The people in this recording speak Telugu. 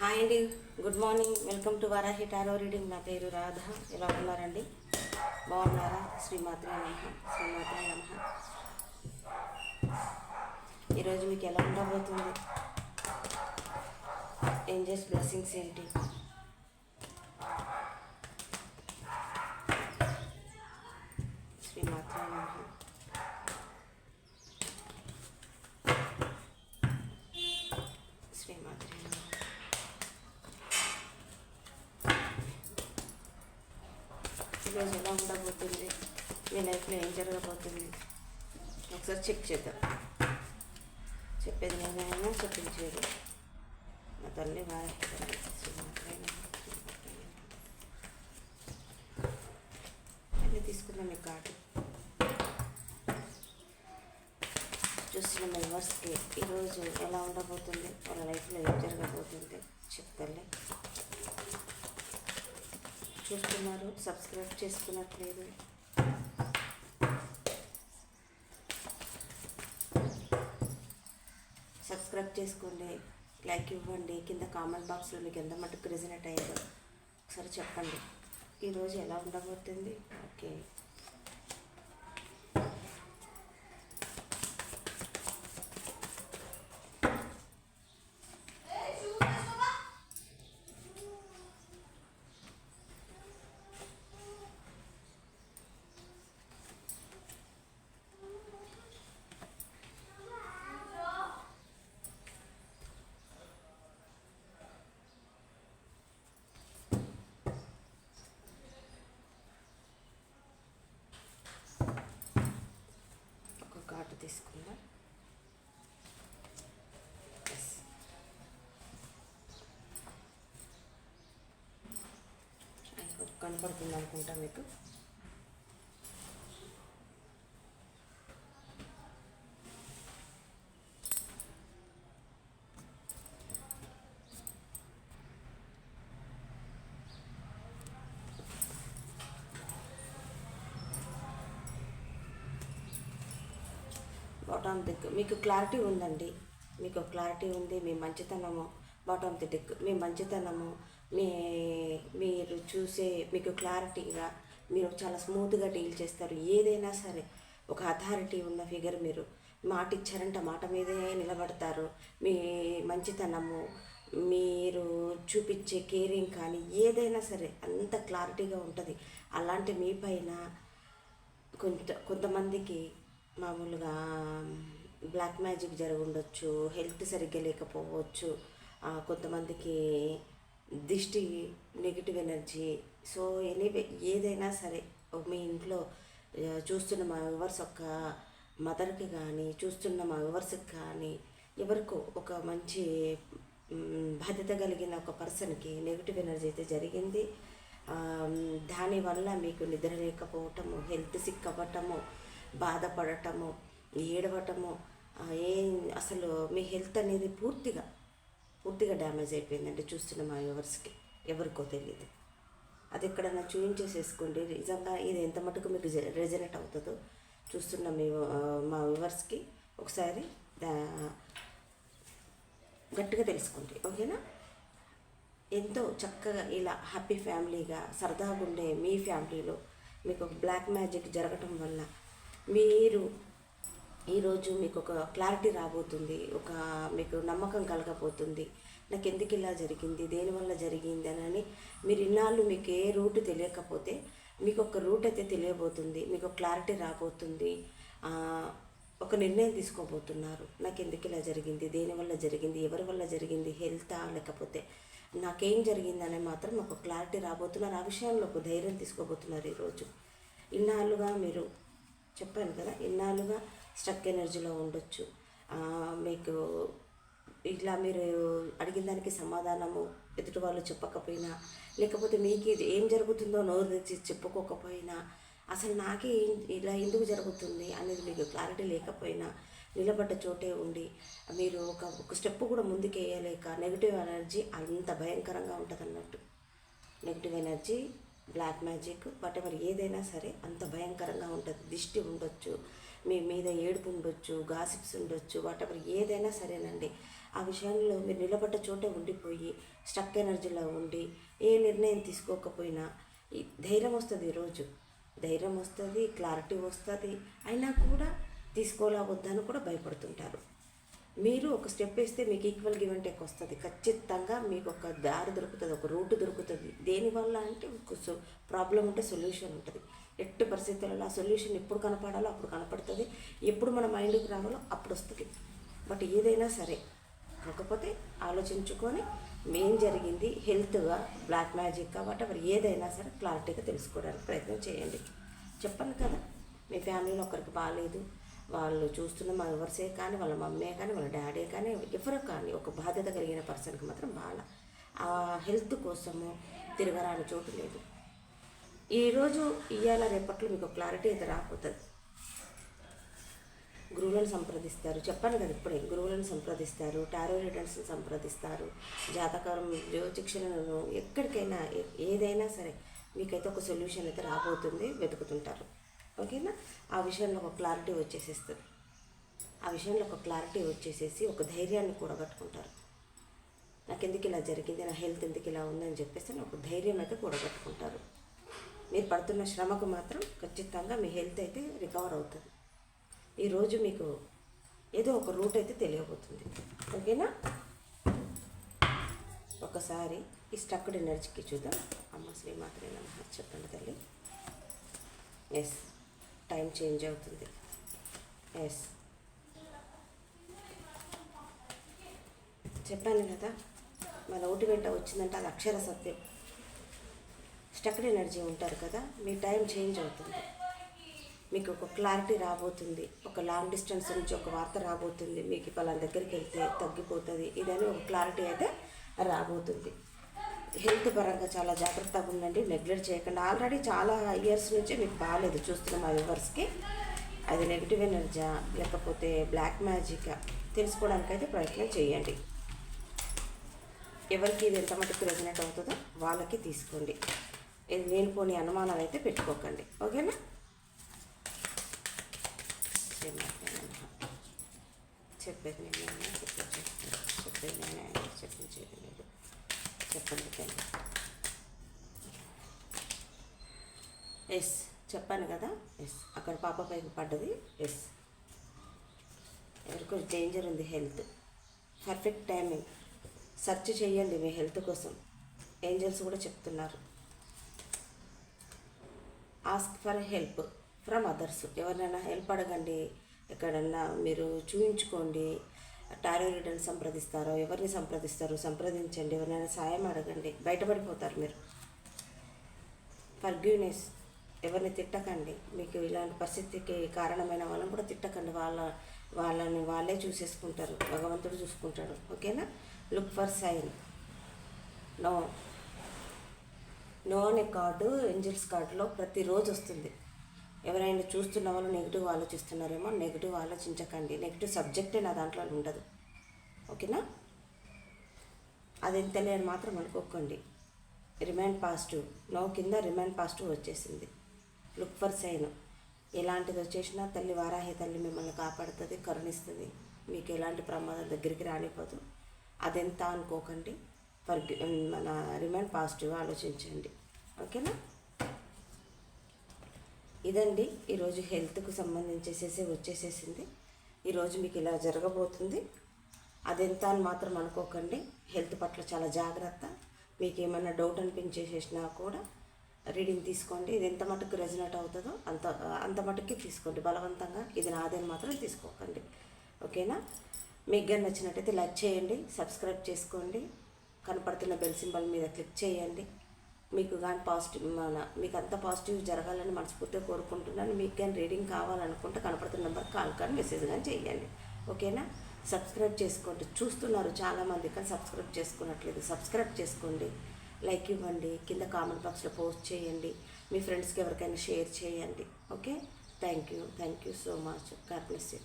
హాయ్ అండి, good morning. Welcome to Varahi tarot reading. నా పేరు రాధ. ఎలా ఉన్నారండి? బాగున్నారా? శ్రీమాత్రే నమః. శ్రీమాత్రే నమః. ఈరోజు మీకు ఎలా ఉండబోతుంది? ఏంజెస్ బ్లెస్సింగ్స్ ఏంటి? శ్రీమాత్రే నమః. శ్రీమాత్రే నమః. ఈరోజు ఎలా ఉండబోతుంది? మీ లైఫ్లో ఏం జరగబోతుంది? ఒకసారి చెక్ చేద్దాం. చెప్పేది నేనైనా చెప్పించేది నా తల్లి వారి అన్నీ తీసుకుందాం. మీ కార్డు చూస్తున్న మెంబర్స్కి ఈరోజు ఎలా ఉండబోతుంది, వాళ్ళ లైఫ్లో ఏం జరగబోతుంది చెప్తాలే. చూస్తున్నారు, సబ్స్క్రైబ్ చేసుకున్నట్లేదు. సబ్స్క్రైబ్ చేసుకోండి, లైక్ ఇవ్వండి. కింద కామెంట్ బాక్స్లో మీకు ఎంత మటుకు రిజనేట్ అయ్యారో ఒకసారి చెప్పండి. ఈరోజు ఎలా ఉండబోతుంది? ఓకే, కార్డు తీసుకుందాం. కనపడుతుంది అనుకుంటా మీకు. బాటమ్ దిక్ మీకు క్లారిటీ ఉందండి, మీకు క్లారిటీ ఉంది. మీ మంచితనము బాటమ్ దిక్, మీ మంచితనము, మీరు చూసే మీకు క్లారిటీగా, మీరు చాలా స్మూత్గా డీల్ చేస్తారు. ఏదైనా సరే ఒక అథారిటీ ఉన్న ఫిగర్. మీరు మాట ఇచ్చారంటే మాట మీదే నిలబడతారు. మీ మంచితనము, మీరు చూపించే కేరింగ్ కానీ ఏదైనా సరే అంత క్లారిటీగా ఉంటుంది. అలాంటి మీ పైన కొంతమందికి మామూలుగా బ్లాక్ మ్యాజిక్ జరిగి ఉండొచ్చు, హెల్త్ సరిగ్గా లేకపోవచ్చు, కొంతమందికి దిష్టి, నెగిటివ్ ఎనర్జీ. సో ఎనీవే ఏదైనా సరే మీ ఇంట్లో చూస్తున్న మా వ్యూవర్స్ ఒక మదర్కి కానీ, చూస్తున్న మా వ్యూవర్స్కి కానీ, ఎవరికో ఒక మంచి బాధ్యత కలిగిన ఒక పర్సన్కి నెగిటివ్ ఎనర్జీ అయితే జరిగింది. దానివల్ల మీకు నిద్ర లేకపోవటము, హెల్త్ సిక్ అవ్వటము, బాధపడటము, ఏడవటము, అసలు మీ హెల్త్ అనేది పూర్తిగా డ్యామేజ్ అయిపోయిందండి. చూస్తున్న మా వ్యూవర్స్కి ఎవరికో తెలియదు. అది ఎక్కడన్నా చూయించేసేసుకోండి. నిజంగా ఇది ఎంత మటుకు మీకు రెజనేట్ అవుతుందో చూస్తున్న మా వ్యూవర్స్కి ఒకసారి గట్టిగా తెలుసుకోండి. ఓకేనా? ఎంతో చక్కగా ఇలా హ్యాపీ ఫ్యామిలీగా సరదాగా ఉండే మీ ఫ్యామిలీలో మీకు ఒక బ్లాక్ మ్యాజిక్ జరగటం వల్ల మీరు ఈరోజు మీకు ఒక క్లారిటీ రాబోతుంది, మీకు నమ్మకం కలగబోతుంది. నాకు ఎందుకు ఇలా జరిగింది, దేనివల్ల జరిగింది అని. మీరు ఇన్నాళ్ళు మీకు ఏ రూట్ తెలియకపోతే మీకు ఒక రూట్ అయితే తెలియబోతుంది. మీకు క్లారిటీ రాబోతుంది. ఒక నిర్ణయం తీసుకోబోతున్నారు. నాకు ఎందుకు ఇలా జరిగింది, దేనివల్ల జరిగింది, ఎవరి వల్ల జరిగింది, హెల్తా లేకపోతే నాకేం జరిగిందనే మాత్రం ఒక క్లారిటీ రాబోతున్నారు. ఆ విషయంలో ఒక ధైర్యం తీసుకోబోతున్నారు ఈరోజు. ఇన్నాళ్ళుగా మీరు చెప్పాను కదా, ఇన్నాళ్ళుగా స్ట్రక్ ఎనర్జీలో ఉండొచ్చు. మీకు ఇట్లా మీరు అడిగిన దానికి సమాధానము ఎదుటి వాళ్ళు చెప్పకపోయినా, లేకపోతే మీకు ఇది ఏం జరుగుతుందో నోరు తెచ్చి చెప్పుకోకపోయినా, అసలు నాకే ఇలా ఎందుకు జరుగుతుంది అనేది మీకు క్లారిటీ లేకపోయినా, నిలబడ్డ చోటే ఉండి మీరు ఒక స్టెప్ కూడా ముందుకు వేయలేక, నెగిటివ్ ఎనర్జీ అంత భయంకరంగా ఉంటుంది అన్నట్టు. Negative energy, black magic, whatever ఏదైనా సరే అంత భయంకరంగా ఉంటుంది. దిష్టి ఉండొచ్చు, మీ మీద ఏడుపు ఉండొచ్చు, గాసిప్స్ ఉండొచ్చు, వాటెవర్ ఏదైనా సరేనండి. ఆ విషయంలో మీరు నిలబడ్డ చోటే ఉండిపోయి స్టక్ ఎనర్జీలో ఉండి ఏ నిర్ణయం తీసుకోకపోయినా ఈ ధైర్యం వస్తుంది, ఈరోజు ధైర్యం వస్తుంది, క్లారిటీ వస్తుంది, అయినా కూడా తీసుకోలా వద్దని కూడా భయపడుతుంటారు. మీరు ఒక స్టెప్ వేస్తే మీకు ఈక్వల్ గివ్ అండ్ టేక్ వస్తుంది. ఖచ్చితంగా మీకు ఒక దారి దొరుకుతుంది, ఒక రూట్ దొరుకుతుంది. దేనివల్ల అంటే ఒక ప్రాబ్లం ఉంటే సొల్యూషన్ ఉంటుంది. ఎట్టి పరిస్థితులలో ఆ సొల్యూషన్ ఎప్పుడు కనపడాలో అప్పుడు కనపడుతుంది, ఎప్పుడు మన మైండ్కి రావాలో అప్పుడు వస్తుంది. బట్ ఏదైనా సరే కాకపోతే ఆలోచించుకొని ఏం జరిగింది, హెల్త్గా, బ్లాక్ మ్యాజిక్ కాబట్టి మరి ఏదైనా సరే క్లారిటీగా తెలుసుకోవడానికి ప్రయత్నం చేయండి. చెప్పండి కదా, మీ ఫ్యామిలీలో ఒకరికి బాగాలేదు, వాళ్ళు చూస్తున్న మా ఎవరిసే కానీ, వాళ్ళ మమ్మీ కానీ, వాళ్ళ డాడీ కానీ, ఎవరు కానీ ఒక బాధ్యత కలిగిన పర్సన్కి మాత్రం బాగా ఆ హెల్త్ కోసము తిరగరాని చోటు లేదు. ఈరోజు ఇవాళ రేపట్లో మీకు క్లారిటీ అయితే రాకపోతుంది. గురువులను సంప్రదిస్తారు, చెప్పాను కదా ఇప్పుడే, గురువులను సంప్రదిస్తారు, టారో రీడర్స్ని సంప్రదిస్తారు, జాతకారం, జ్యోతిష్యులను, ఎక్కడికైనా ఏదైనా సరే మీకైతే ఒక సొల్యూషన్ అయితే రాబోతుంది, వెతుకుతుంటారు. ఓకేనా? ఆ విషయంలో ఒక క్లారిటీ వచ్చేసేస్తుంది. ఆ విషయంలో ఒక క్లారిటీ వచ్చేసేసి ఒక ధైర్యాన్ని కూడగట్టుకుంటారు. నాకు ఎందుకు ఇలా జరిగింది, నా హెల్త్ ఎందుకు ఇలా ఉందని చెప్పేసి ఒక ధైర్యం అయితే కూడగట్టుకుంటారు. మీరు పడుతున్న శ్రమకు మాత్రం ఖచ్చితంగా మీ హెల్త్ అయితే రికవర్ అవుతుంది. ఈరోజు మీకు ఏదో ఒక రూట్ అయితే తెలియబోతుంది. ఓకేనా? ఒకసారి ఈ స్టక్డ్ ఎనర్జీకి చూద్దాం. అమ్మ శ్రీమాత్రే నమః చెప్పండి తల్లి. ఎస్, టైం చేంజ్ అవుతుంది. ఎస్, చెప్పాను కదా, మన నోటి వెంట వచ్చిందంటే అది అక్షర సత్యం. స్టక్డ్ ఎనర్జీ ఉంటారు కదా, మీ టైం చేంజ్ అవుతుంది, మీకు ఒక క్లారిటీ రాబోతుంది, ఒక లాంగ్ డిస్టెన్స్ నుంచి ఒక వార్త రాబోతుంది, మీకు పలానా దగ్గరికి వెళ్తే తగ్గిపోతుంది, ఇదని ఒక క్లారిటీ అయితే రాబోతుంది. హెల్త్ పరంగా చాలా జాగ్రత్తగా ఉండండి, నెగ్లెక్ట్ చేయకండి. ఆల్రెడీ చాలా ఇయర్స్ నుంచి మీకు బాగాలేదు చూస్తున్న మా వ్యూవర్స్కి. అది నెగిటివ్ ఎనర్జీ లేకపోతే బ్లాక్ మ్యాజిక్ తెలుసుకోవడానికైతే ప్రయత్నం చేయండి. ఎవరికి ఇది ఎంత మటుకు రెజనేట్ అవుతుందో వాళ్ళకి తీసుకోండి. ఇది లేనిపోని అనుమానాలు అయితే పెట్టుకోకండి. ఓకేనా? చెప్పేది నేను చెప్పేది నేను చెప్పించేది లేదు. చెప్పండి తల్లి. ఎస్, చెప్పాను కదా. ఎస్, అక్కడ పాప పైకి పడ్డది. ఎస్, ఎవరికో డేంజర్ ఉంది హెల్త్. Perfect timing. సెర్చ్ చేయండి మీ హెల్త్ కోసం. ఏంజల్స్ కూడా చెప్తున్నారు, ask for help from others. ఎవరినైనా హెల్ప్ అడగండి, ఎక్కడన్నా మీరు చూయించుకోండి. టారో రీడర్ని సంప్రదిస్తారో ఎవరిని సంప్రదిస్తారో సంప్రదించండి, ఎవరినైనా సాయం అడగండి, బయటపడిపోతారు మీరు. ఫర్గివ్నెస్, ఎవరిని తిట్టకండి. మీకు ఇలాంటి పరిస్థితికి కారణమైన వాళ్ళని కూడా తిట్టకండి, వాళ్ళని వాళ్ళే చూసేసుకుంటారు, భగవంతుడు చూసుకుంటాడు. ఓకేనా? Look for sign. No no అనే కార్డు ఏంజల్స్ కార్డులో ప్రతిరోజు వస్తుంది. ఎవరైనా చూస్తున్న వాళ్ళు నెగిటివ్ ఆలోచిస్తున్నారేమో, నెగిటివ్ ఆలోచించకండి. నెగిటివ్ సబ్జెక్టే నా దాంట్లో ఉండదు. ఓకేనా? అది ఎంత లేని మాత్రం అనుకోకండి. Remain positive. నో కింద రిమైన్ పాజిటివ్ వచ్చేసింది. Look for sign. ఎలాంటిది వచ్చేసినా తల్లి వారాహి తల్లి మిమ్మల్ని కాపాడుతుంది, కరుణిస్తుంది. మీకు ఎలాంటి ప్రమాదం దగ్గరికి రానిపోదు. అదెంత అనుకోకండి. మన రిమైన్ పాజిటివ్ ఆలోచించండి. ఓకేనా? ఇదండి ఈరోజు హెల్త్కు సంబంధించేసేసి వచ్చేసేసింది. ఈరోజు మీకు ఇలా జరగబోతుంది. అదెంత అని మాత్రం అనుకోకండి. హెల్త్ పట్ల చాలా జాగ్రత్త. మీకు ఏమైనా డౌట్ అనిపించేసేసినా కూడా రీడింగ్ తీసుకోండి. ఇది ఎంత మటుకు రెజనేట్ అవుతుందో అంత మటుకే తీసుకోండి. బలవంతంగా ఇది నాదని మాత్రం తీసుకోకండి. ఓకేనా? మీకు కానీ నచ్చినట్టయితే లైక్ చేయండి, సబ్స్క్రైబ్ చేసుకోండి, కనపడుతున్న బెల్ సింబల్ మీద క్లిక్ చేయండి. మీకు కానీ మీకు అంత పాజిటివ్ జరగాలని మనస్ఫూర్తిగా కోరుకుంటున్నాను. మీకు కానీ రీడింగ్ కావాలనుకుంటే కనపడుతున్న నెంబర్కి కాల్ కానీ మెసేజ్ కానీ చేయండి. ఓకేనా? సబ్స్క్రైబ్ చేసుకోండి. చూస్తున్నారు చాలామంది కానీ సబ్స్క్రైబ్ చేసుకున్నట్లేదు. సబ్స్క్రైబ్ చేసుకోండి, లైక్ ఇవ్వండి, కింద కామెంట్ బాక్స్లో పోస్ట్ చేయండి, మీ ఫ్రెండ్స్కి ఎవరికైనా షేర్ చేయండి. Okay? Thank you so much. God bless you.